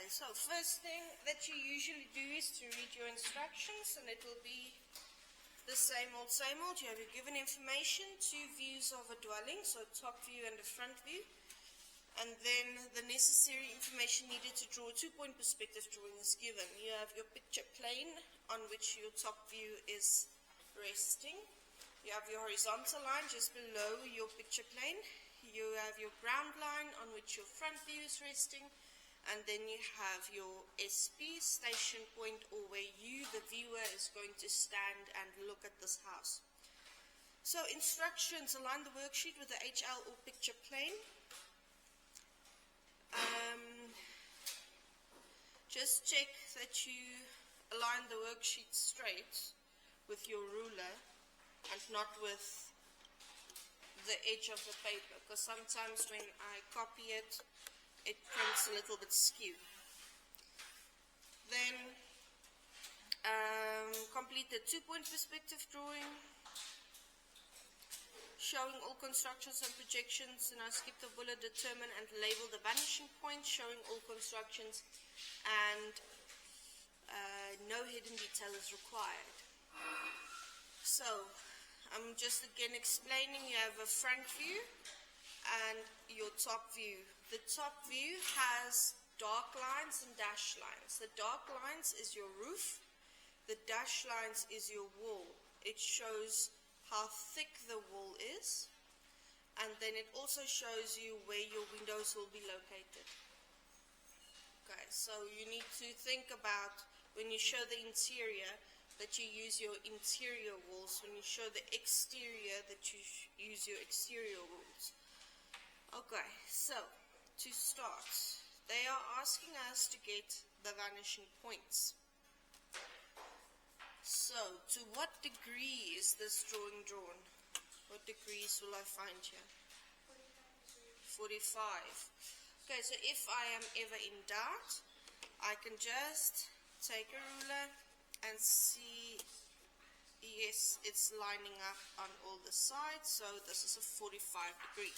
so first thing that you usually do is to read your instructions, and it will be the same old, same old. You have your given information, 2 views of a dwelling, so top view and a front view, and then the necessary information needed to draw a 2-point perspective drawing is given. You have your picture plane on which your top view is resting. You have your horizontal line just below your picture plane. You have your ground line on which your front view is resting. And then you have your SP, station point, or where you, the viewer, is going to stand and look at this house. So instructions: align the worksheet with the HL or picture plane. Just check that you align the worksheet straight with your ruler and not with the edge of the paper, because sometimes when I copy it, it prints a little bit skewed. Then complete the 2-point perspective drawing, showing all constructions and projections. And I skip the bullet, determine and label the vanishing point, showing all constructions, and no hidden detail is required. So I'm just again explaining. You have a front view and your top view. The top view has dark lines and dashed lines. The dark lines is your roof. The dashed lines is your wall. It shows how thick the wall is, and then it also shows you where your windows will be located. Okay, so you need to think about, when you show the interior, that you use your interior walls. When you show the exterior, that you use your exterior walls. Okay, so to start, they are asking us to get the vanishing points. So, to what degree is this drawing drawn? What degrees will I find here? 45. Okay, so if I am ever in doubt, I can just take a ruler and see, yes, it's lining up on all the sides, so this is a 45 degree.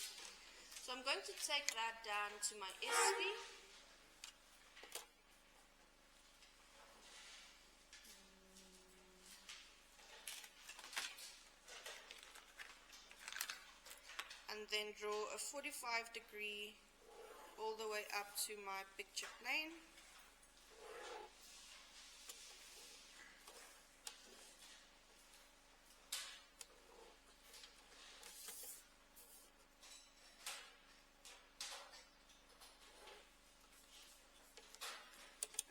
So I'm going to take that down to my SP. And then draw a 45 degree all the way up to my picture plane.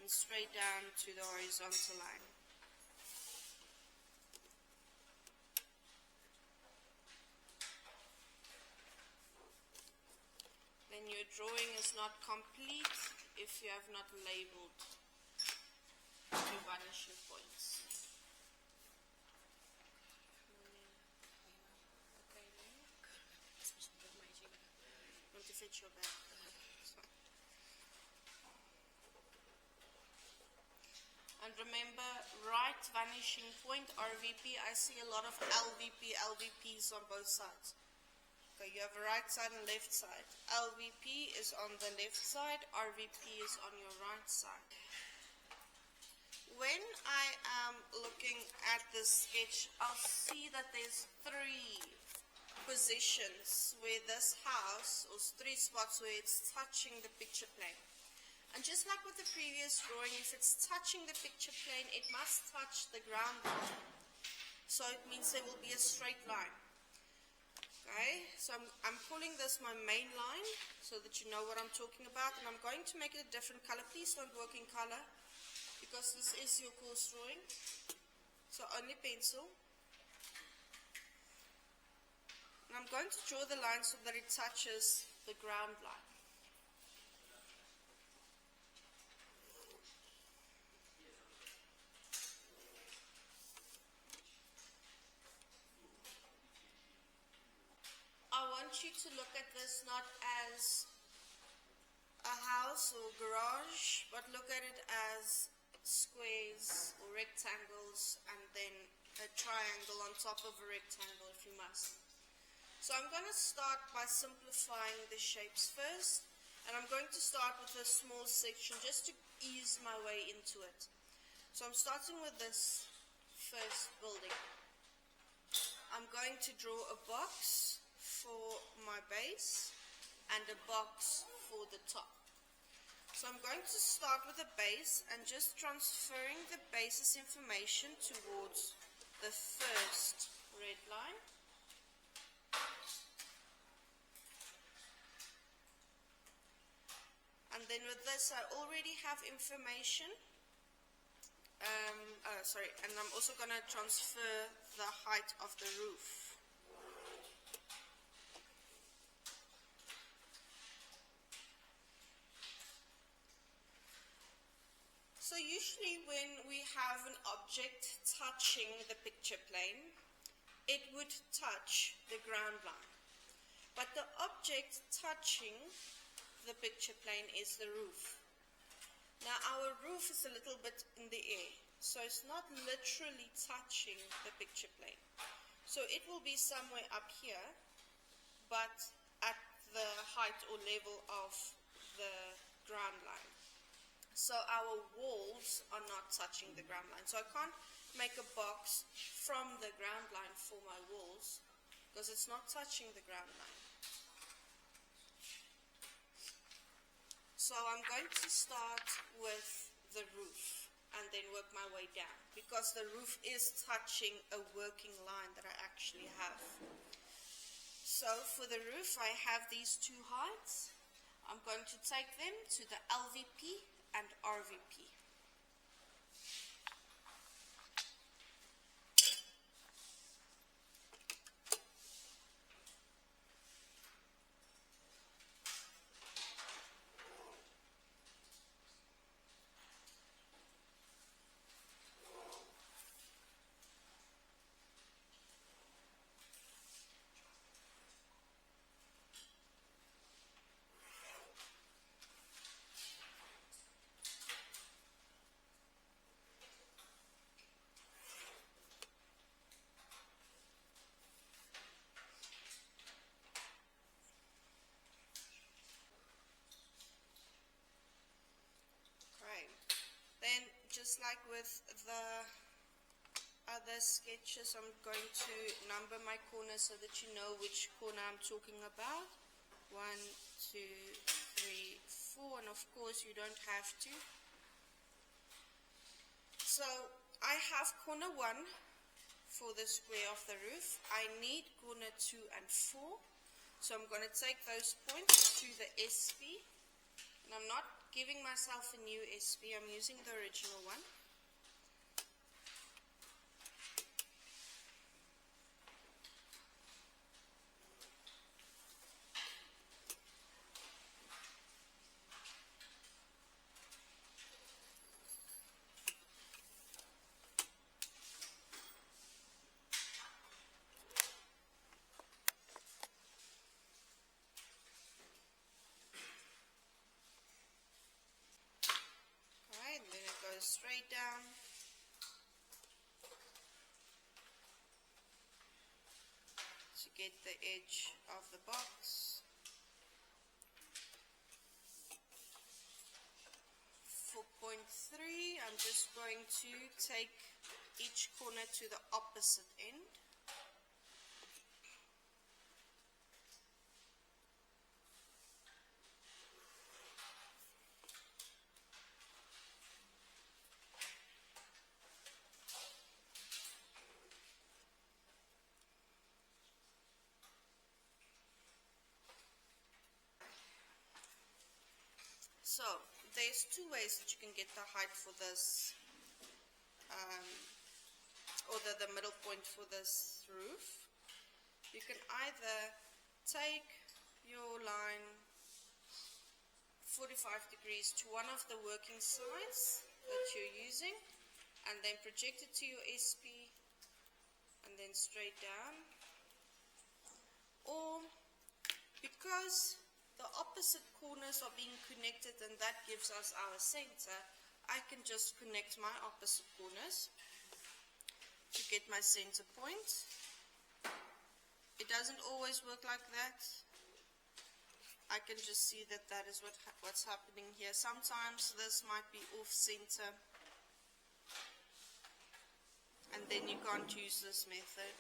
And straight down to the horizontal line. Then your drawing is not complete if you have not labeled your vanishing points. Want to fetch your bag? And remember, right vanishing point, RVP. I see a lot of LVPs on both sides. Okay, you have a right side and left side. LVP is on the left side, RVP is on your right side. When I am looking at this sketch, I'll see that there's 3 positions where this house, or 3 spots where it's touching the picture plane. And just like with the previous drawing, if it's touching the picture plane, it must touch the ground line. So it means there will be a straight line. Okay, so I'm calling this my main line so that you know what I'm talking about, and I'm going to make it a different color. Please don't work in color because this is your course drawing, so only pencil. And I'm going to draw the line so that it touches the ground line. I want you to look at this not as a house or garage, but look at it as squares or rectangles, and then a triangle on top of a rectangle if you must. So I'm going to start by simplifying the shapes first, And I'm going to start with a small section just to ease my way into it. So I'm starting with this first building. I'm going to draw a box for my base and a box for the top. So I'm going to start with the base and just transferring the base's information towards the first red line. And then with this I already have information. And I'm also going to transfer the height of the roof. So usually when we have an object touching the picture plane, it would touch the ground line. But the object touching the picture plane is the roof. Now our roof is a little bit in the air, so it's not literally touching the picture plane. So it will be somewhere up here, but at the height or level of the ground line. So our walls are not touching the ground line. So I can't make a box from the ground line for my walls because it's not touching the ground line. So I'm going to start with the roof and then work my way down because the roof is touching a working line that I actually have. So for the roof I have these two heights. I'm going to take them to the LVP and RVP. Then, just like with the other sketches, I'm going to number my corners so that you know which corner I'm talking about. 1, 2, 3, 4, and of course you don't have to. So, I have corner 1 for the square of the roof. I need corner 2 and 4. So I'm going to take those points to the SP. And I'm not giving myself a new SP, I'm using the original one. Straight down to get the edge of the box. For point 3, I'm just going to take each corner to the opposite end. So, there's two ways that you can get the height for this, or the middle point for this roof. You can either take your line 45 degrees to one of the working sides that you're using, and then project it to your SP, and then straight down. Or, because the opposite corners are being connected and that gives us our center, I can just connect my opposite corners to get my center point. It doesn't always work like that. I can just see that that is what's happening here. Sometimes this might be off center, and then you can't use this method.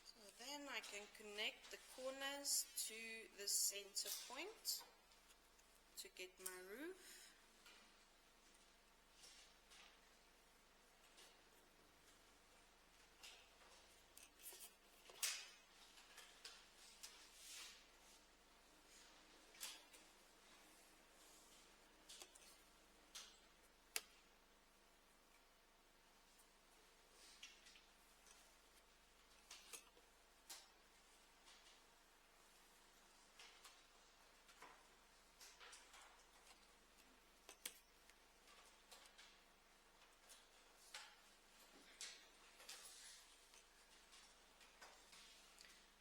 So then I can connect the corners to the center point to get my roof.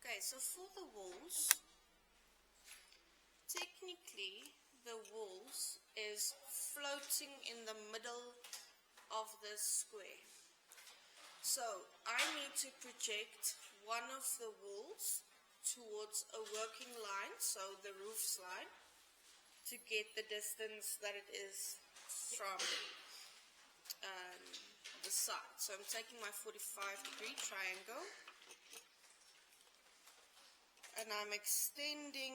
Okay, so for the walls, technically the walls is floating in the middle of this square. So I need to project one of the walls towards a working line, so the roof's line, to get the distance that it is from the side. So I'm taking my 45-degree triangle and I'm extending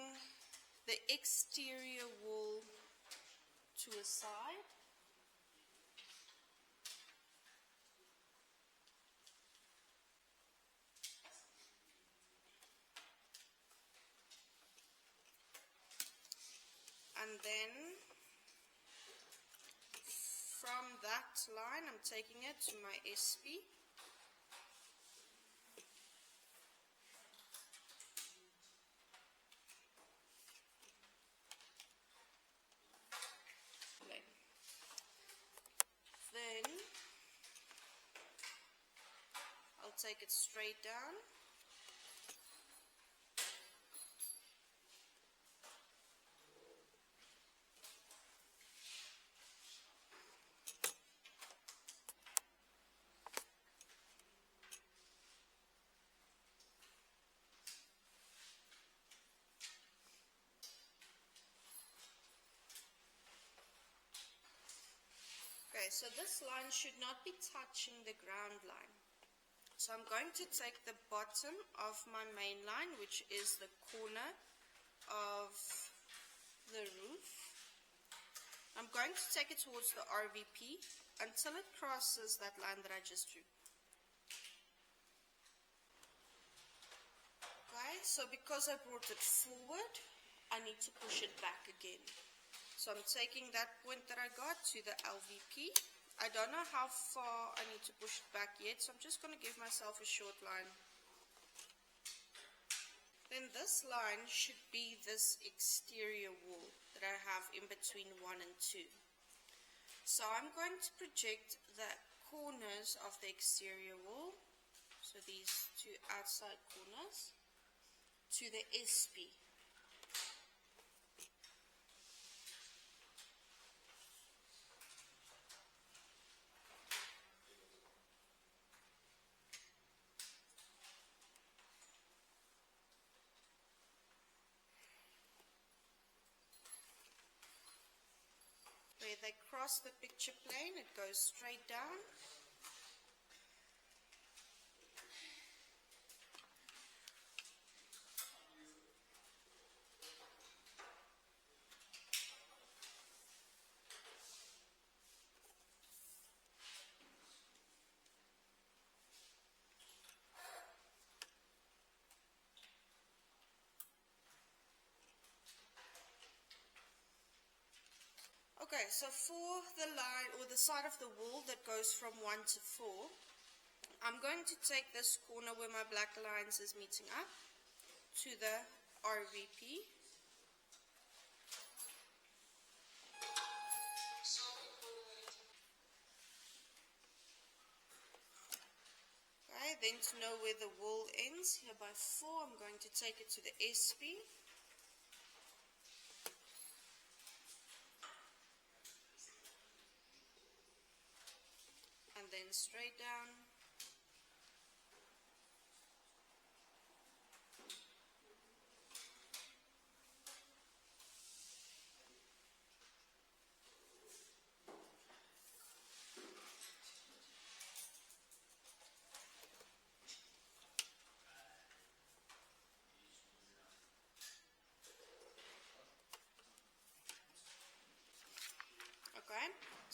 the exterior wall to a side. And then from that line, I'm taking it to my SP. Then I'll take it straight down. Okay, so this line should not be touching the ground line. So I'm going to take the bottom of my main line, which is the corner of the roof. I'm going to take it towards the RVP until it crosses that line that I just drew. Okay, so because I brought it forward, I need to push it back again. So I'm taking that point that I got to the LVP. I don't know how far I need to push it back yet, so I'm just going to give myself a short line. Then this line should be this exterior wall that I have in between 1 and 2. So I'm going to project the corners of the exterior wall, so these two outside corners, to the SP. Where they cross the picture plane, it goes straight down. Okay, so for the line or the side of the wall that goes from 1 to 4, I'm going to take this corner where my black lines is meeting up to the RVP. Okay, then to know where the wall ends, here by 4, I'm going to take it to the SP. And then straight down.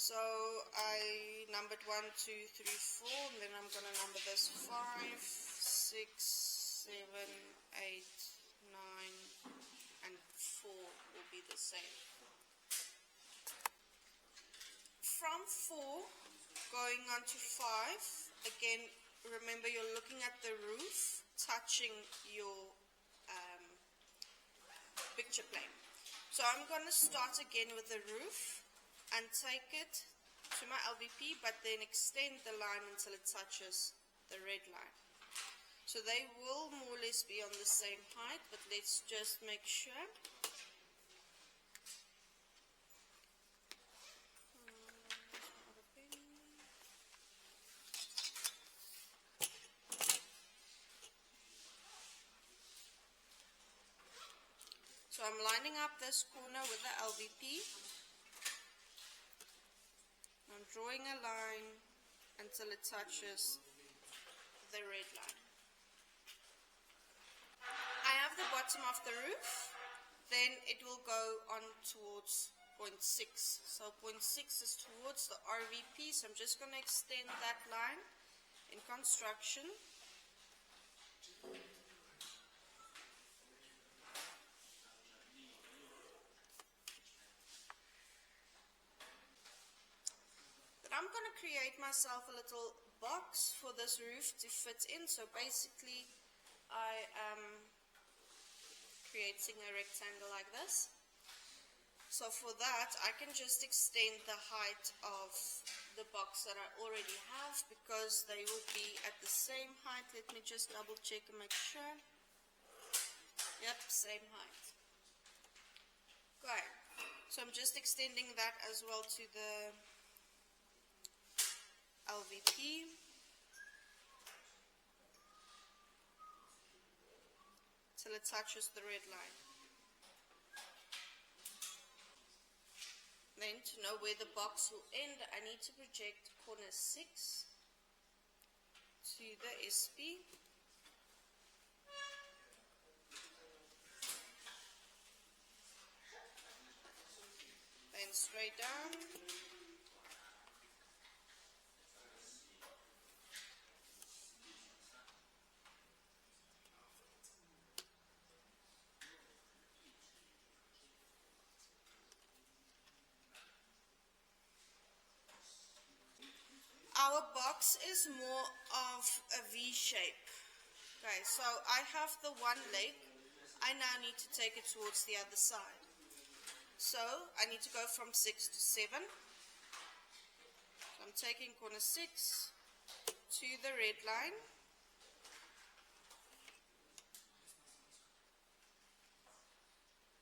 So I numbered 1, 2, 3, 4, and then I'm going to number this 5, 6, 7, 8, 9, and 4 will be the same. From 4 going on to 5, again, remember you're looking at the roof touching your picture plane. So I'm going to start again with the roof and take it to my LVP, but then extend the line until it touches the red line. So they will more or less be on the same height, but let's just make sure. So I'm lining up this corner with the LVP. I'm drawing a line until it touches the red line. I have the bottom of the roof, then it will go on towards 0.6. So 0.6 is towards the RVP, so I'm just going to extend that line in construction. I'm going to create myself a little box for this roof to fit in. So basically I am creating a rectangle like this. So for that I can just extend the height of the box that I already have, because they will be at the same height. Let me just double check and make sure. Yep, same height. Great. So I'm just extending that as well to the LVP. Till it touches the red line. Then to know where the box will end, I need to project corner 6 to the SP. Then straight down. Our box is more of a V shape. Okay, so I have the one leg. I now need to take it towards the other side. So I need to go from 6 to 7. So I'm taking corner 6 to the red line.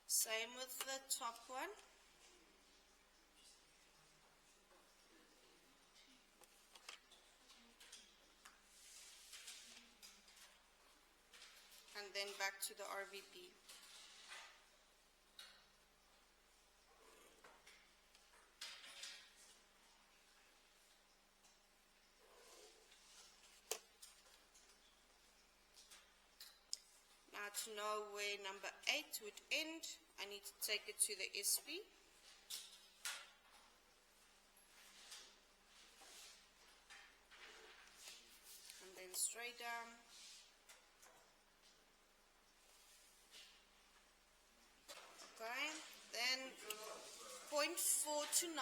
Same with the top one. And then back to the RVP. Now to know where number 8 would end, I need to take it to the SP. And then straight down. Okay, then 0.4 to 9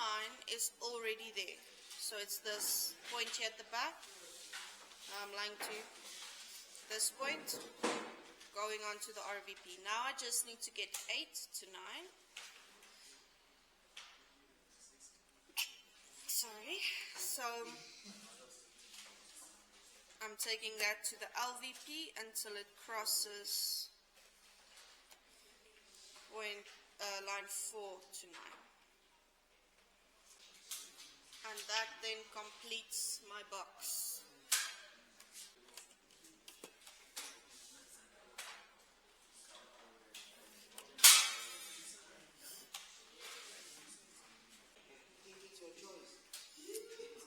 is already there. So it's this point here at the back. I'm lying to this point, going on to the RVP. Now I just need to get 8 to 9. Sorry. So I'm taking that to the LVP until it crosses line 4 to 9. And that then completes my box.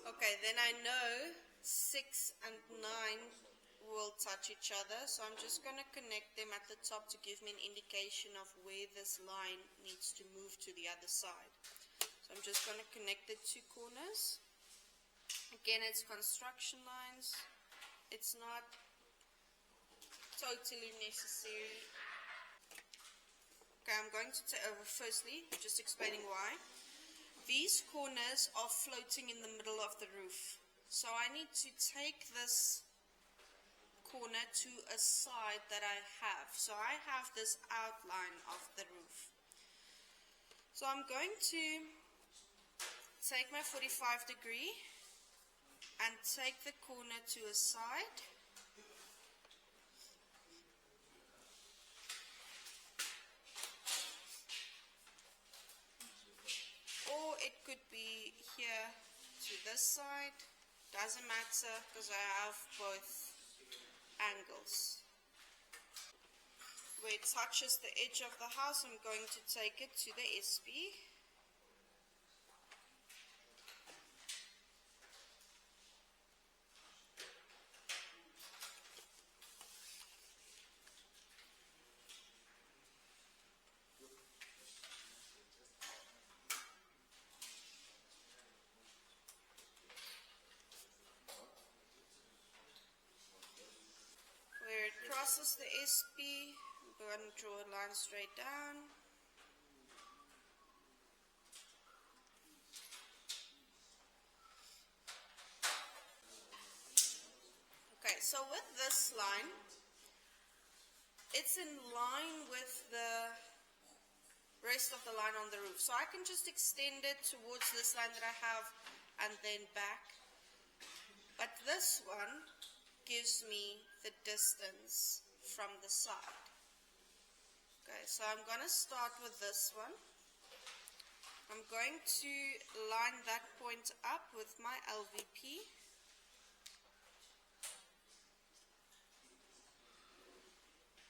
Okay, then I know 6 and 9 will touch each other, so I'm just going to connect them at the top to give me an indication of where this line needs to move to the other side. So I'm just going to connect the two corners. Again, it's construction lines. It's not totally necessary. Okay, I'm going to firstly, just explaining why. These corners are floating in the middle of the roof. So I need to take this corner to a side that I have. So I have this outline of the roof. So I'm going to take my 45 degree and take the corner to a side. Or it could be here to this side. Doesn't matter because I have both angles. Where it touches the edge of the house, I'm going to take it to the SB. Where it crosses the SB, I'm going to draw a line straight down. Okay, so with this line, it's in line with the rest of the line on the roof. So I can just extend it towards this line that I have and then back. But this one gives me the distance from the side. Okay, so I'm going to start with this one. I'm going to line that point up with my LVP.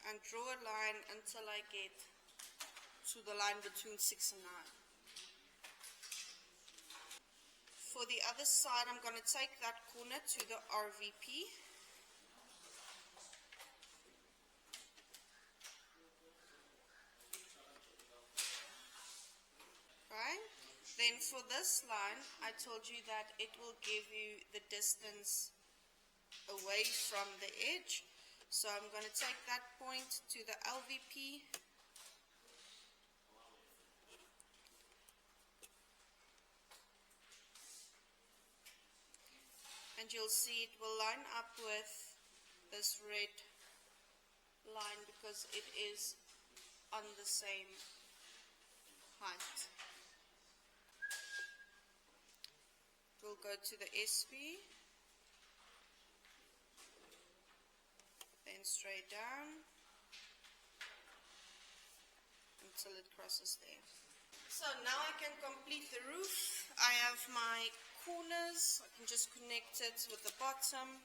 And draw a line until I get to the line between 6 and 9. For the other side, I'm going to take that corner to the RVP. Right? Then for this line, I told you that it will give you the distance away from the edge. So I'm going to take that point to the LVP. And you'll see it will line up with this red line because it is on the same height. We'll go to the SB, then straight down until it crosses there. So now I can complete the roof. I have my corners. I can just connect it with the bottom.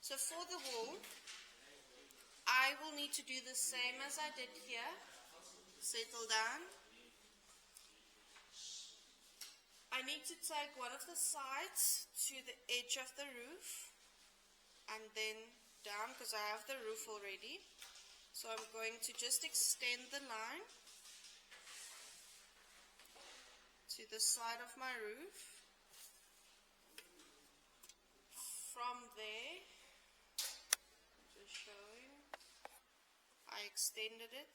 So for the wall, I will need to do the same as I did here. Settle down. I need to take one of the sides to the edge of the roof and then down because I have the roof already. So I'm going to just extend the line to the side of my roof. From there, just showing, I extended it.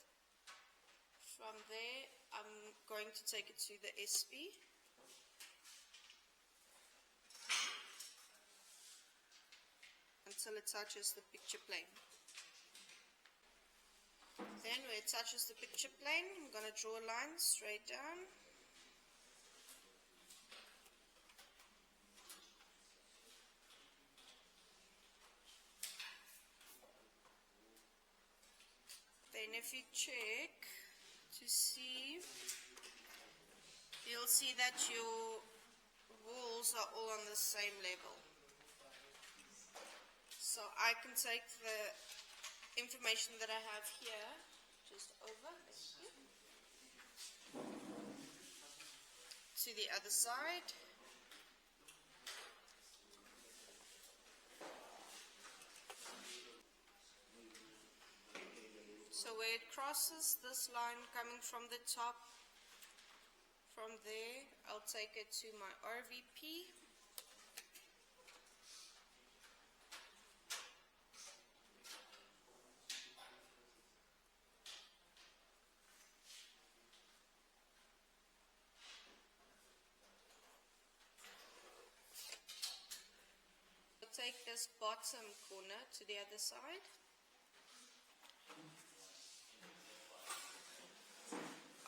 From there, I'm going to take it to the SP. Until it touches the picture plane. Then where it touches the picture plane, I'm going to draw a line straight down. Then if you check to see, you'll see that your walls are all on the same level. So I can take the information that I have here, just over, to the other side. So where it crosses this line coming from the top, from there, I'll take it to my RVP. Take this bottom corner to the other side.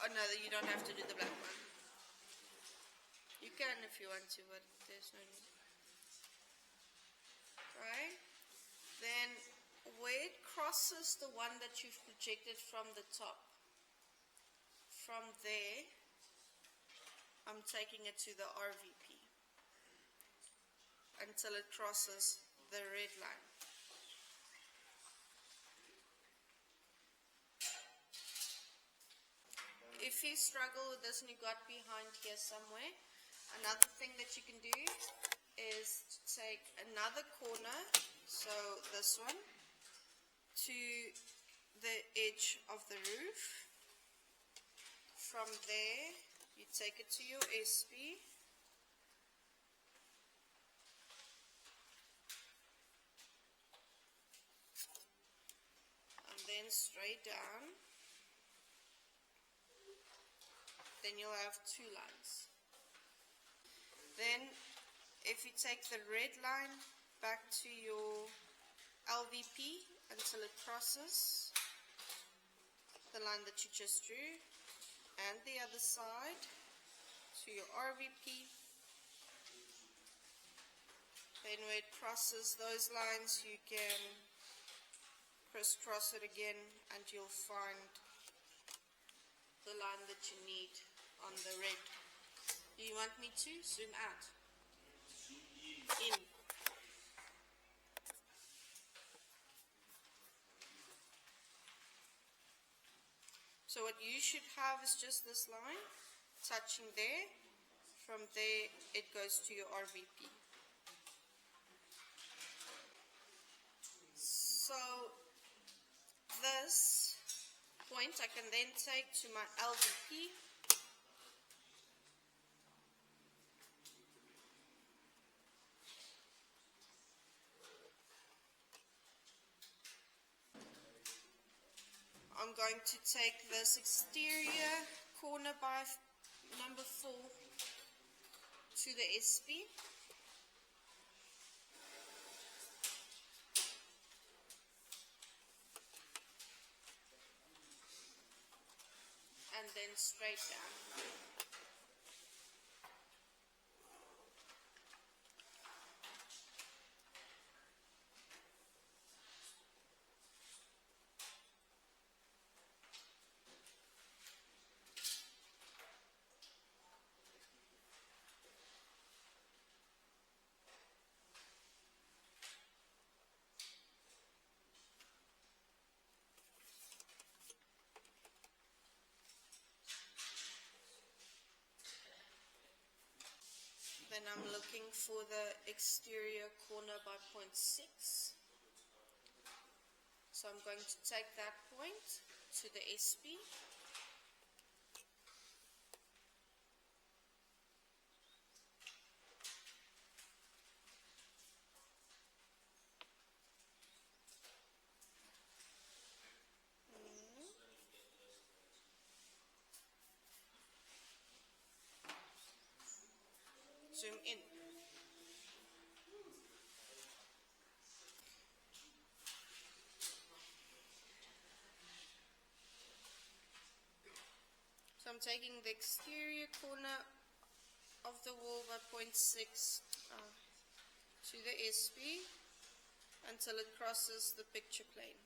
Oh no, you don't have to do the black one. You can if you want to, but there's no need. Right? Then where it crosses the one that you've projected from the top, from there, I'm taking it to the RVP. Until it crosses the red line. If you struggle with this and you got behind here somewhere, another thing that you can do is to take another corner, so this one, to the edge of the roof. From there, you take it to your SP. Then straight down, then you'll have two lines. Then if you take the red line back to your LVP until it crosses the line that you just drew, and the other side to your RVP, then where it crosses those lines you can crisscross it again and you'll find the line that you need on the red. Do you want me to zoom out? In. So what you should have is just this line touching there. From there it goes to your RVP. So this point I can then take to my LVP. I'm going to take this exterior corner by number 4 to the SP. And then straight down. Then I'm looking for the exterior corner by 0.6. So I'm going to take that point to the SP. Zoom in. So I'm taking the exterior corner of the wall by 0.6 to the SP until it crosses the picture plane.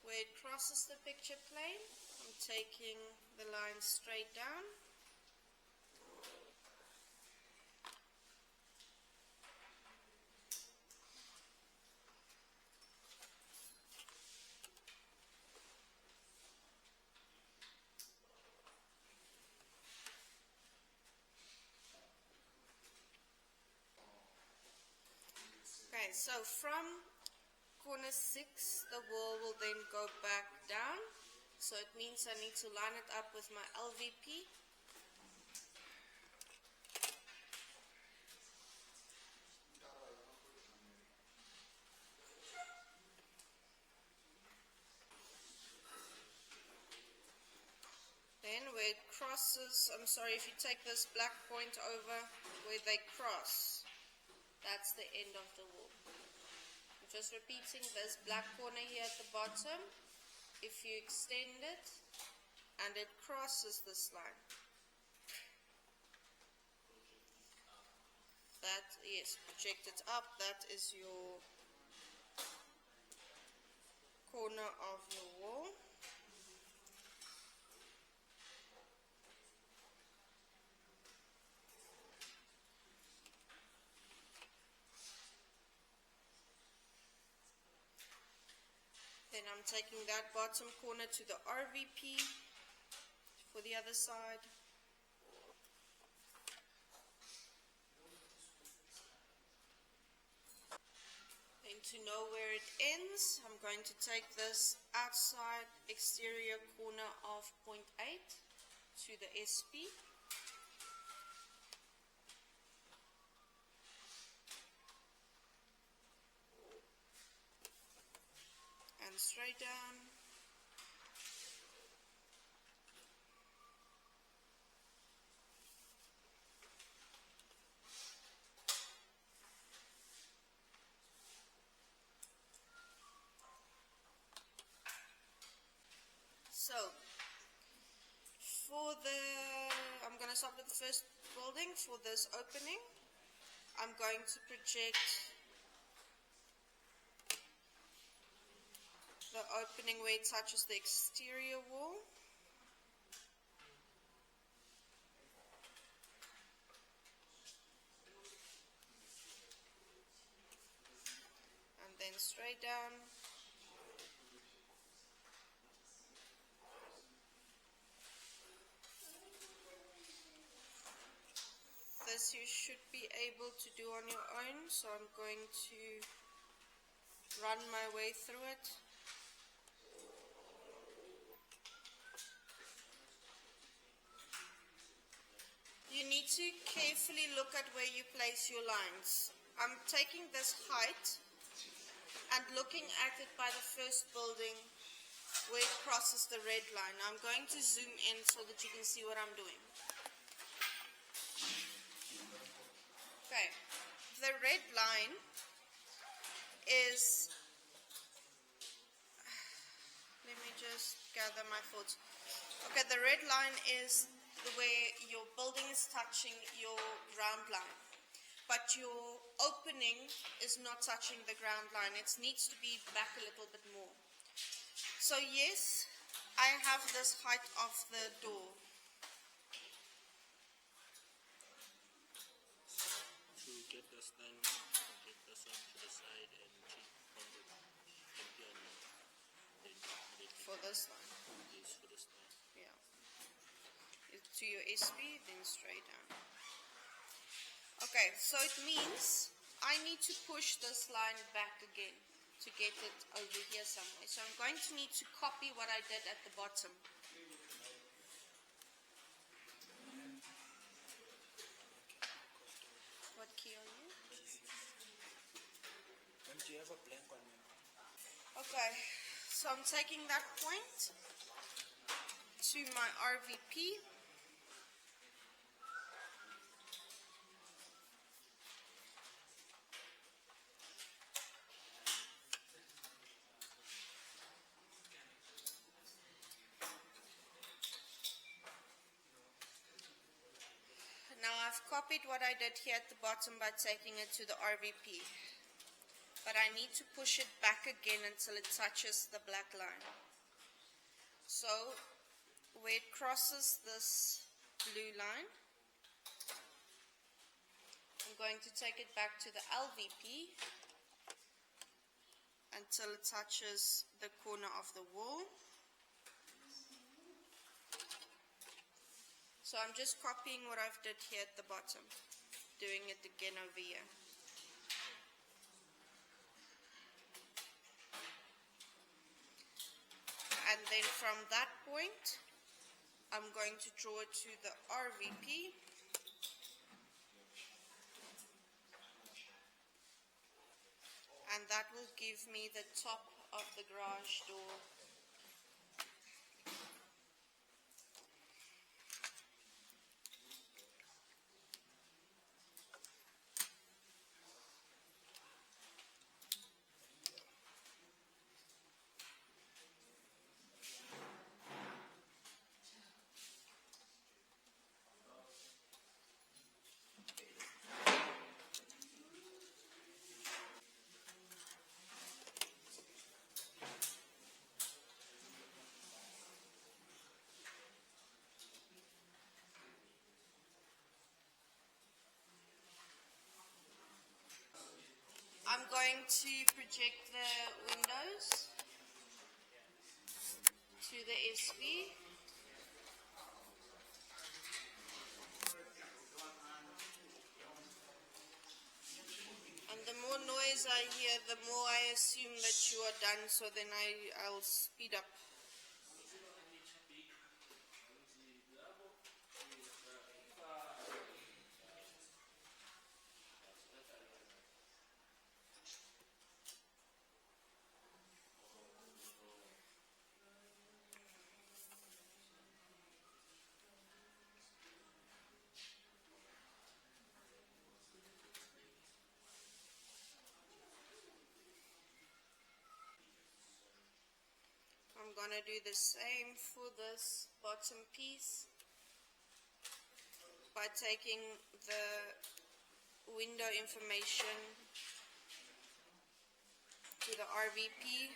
Where it crosses the picture plane, I'm taking the line straight down. Okay, so from corner 6, the wall will then go back down. So it means I need to line it up with my LVP. Then where it crosses, I'm sorry, if you take this black point over where they cross, that's the end of the wall. I'm just repeating this black corner here at the bottom. If you extend it and it crosses this line, that is projected up, that is your corner of your wall. Then I'm taking that bottom corner to the RVP for the other side. Then to know where it ends, I'm going to take this outside exterior corner of 0.8 to the SP. And straight down. So, I'm going to start with the first building. For this opening, I'm going to project the opening where it touches the exterior wall. And then straight down. This you should be able to do on your own, so I'm going to run my way through it. You need to carefully look at where you place your lines. I'm taking this height and looking at it by the first building where it crosses the red line. I'm going to zoom in so that you can see what I'm doing. Okay, the red line is, let me just gather my thoughts. Okay, the red line is where your building is touching your ground line, but your opening is not touching the ground line. It needs to be back a little bit more. So yes, I have this height of the door. To get this line, get this one to the side and keep on the empty and then For this line. Yes, for this line. Yeah. To your SP, then straight down. Okay, so it means I need to push this line back again. to get it over here somewhere. So I'm going to need to copy what I did at the bottom. What key are you? And do you have a blank one? Okay, so I'm taking that point to my RVP. Now I've copied what I did here at the bottom by taking it to the RVP. But I need to push it back again until it touches the black line. So where it crosses this blue line, I'm going to take it back to the LVP until it touches the corner of the wall. So I'm just copying what I've did here at the bottom, doing it again over here. And then from that point, I'm going to draw it to the RVP. And that will give me the top of the garage door. I'm going to project the windows to the SB. And the more noise I hear, the more I assume that you are done, so then I'll speed up. I'm going to do the same for this bottom piece by taking the window information to the RVP.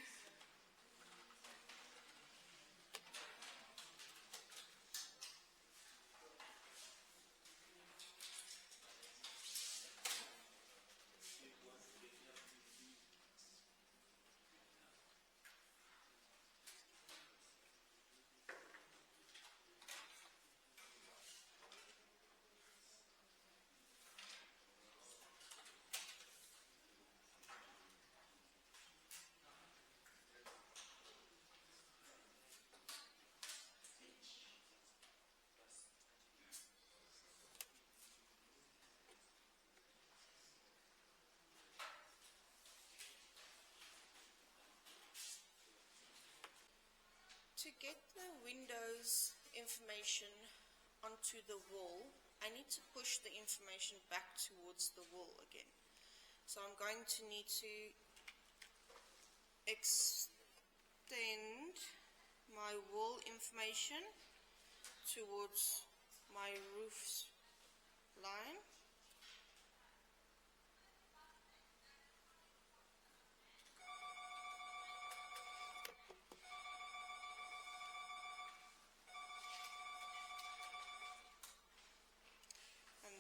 To get the windows information onto the wall, I need to push the information back towards the wall again. So I'm going to need to extend my wall information towards my roof's line.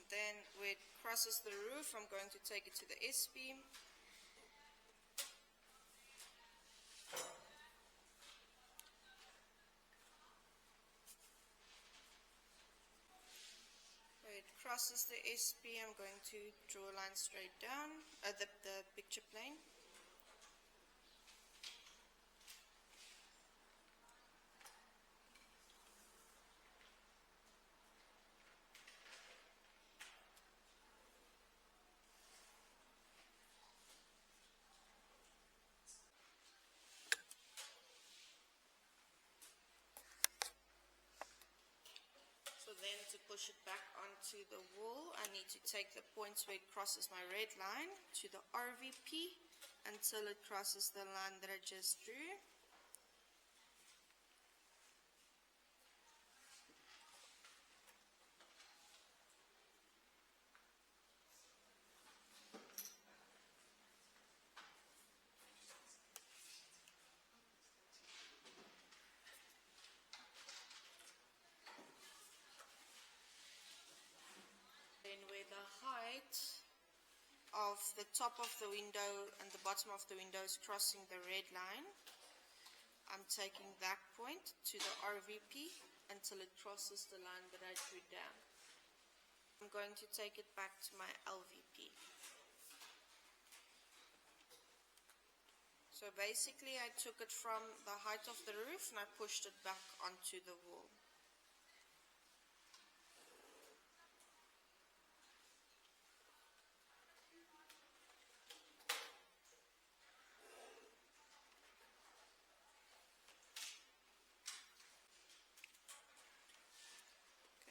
Then where it crosses the roof, I'm going to take it to the S-beam. Where it crosses the S-beam, I'm going to draw a line straight down, the picture plane. push it back onto the wall, I need to take the points where it crosses my red line to the RVP until it crosses the line that I just drew. Then where the height of the top of the window and the bottom of the window is crossing the red line, I'm taking that point to the RVP until it crosses the line that I drew down. I'm going to take it back to my LVP. So basically I took it from the height of the roof and I pushed it back onto the wall.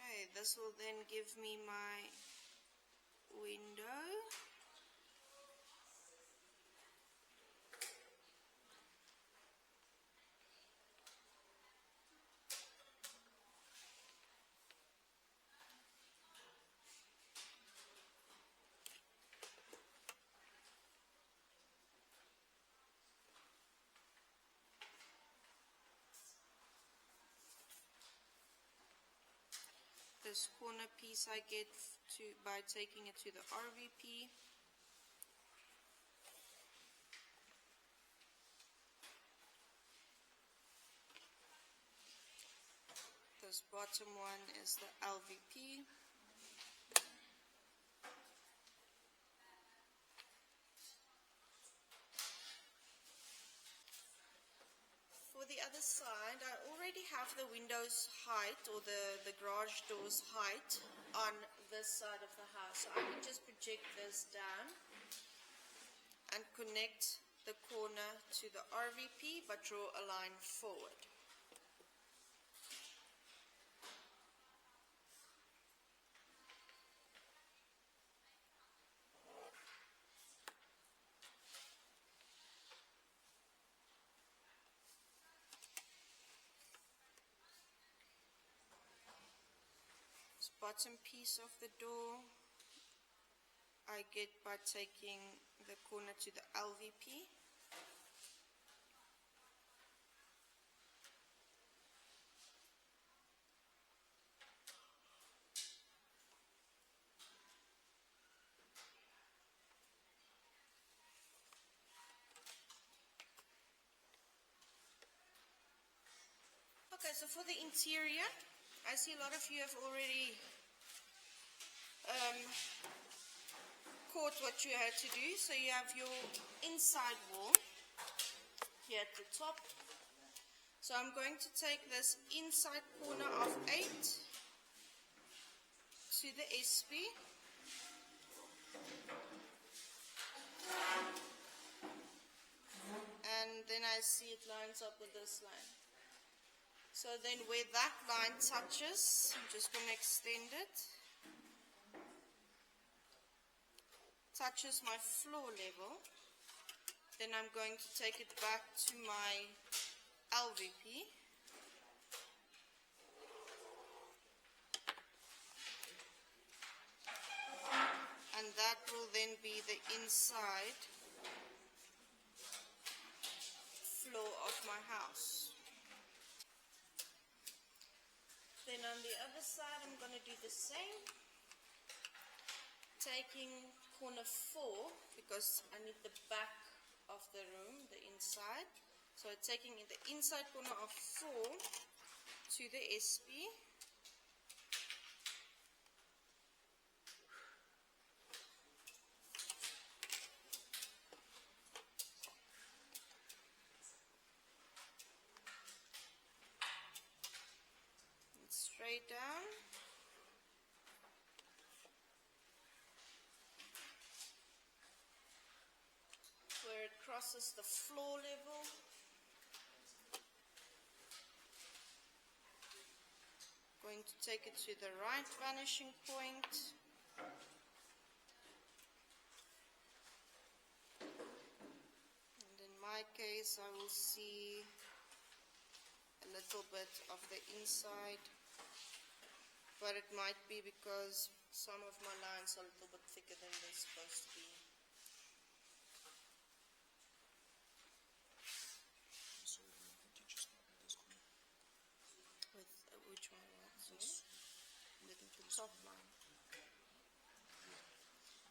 Okay, this will then give me my window. This corner piece I get by taking it to the RVP. This bottom one is the LVP. For the other side, I already have the window's height or the garage door's height on this side of the house. So I can just project this down and connect the corner to the RVP but draw a line forward. Bottom piece of the door I get by taking the corner to the LVP. Okay, so for the interior, I see a lot of you have already caught what you had to do. So you have your inside wall here at the top. So I'm going to take this inside corner of 8 to the SP. And then I see it lines up with this line. So then where that line touches, I'm just going to extend it. Touches my floor level. Then I'm going to take it back to my LVP. And that will then be the inside floor of my house. Then on the other side, I'm going to do the same. Taking corner 4, because I need the back of the room, the inside. So taking the inside corner of 4 to the SP. Straight down. Where it crosses the floor level. Going to take it to the right vanishing point. And in my case, I will see a little bit of the inside, but it might be because some of my lines are a little bit thicker than they're supposed to be. With which one? The top line.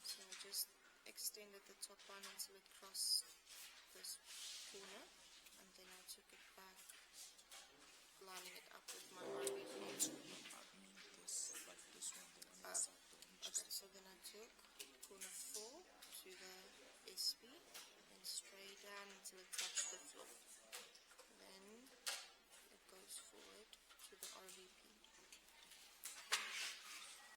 So I just extended the top line until it crossed this corner.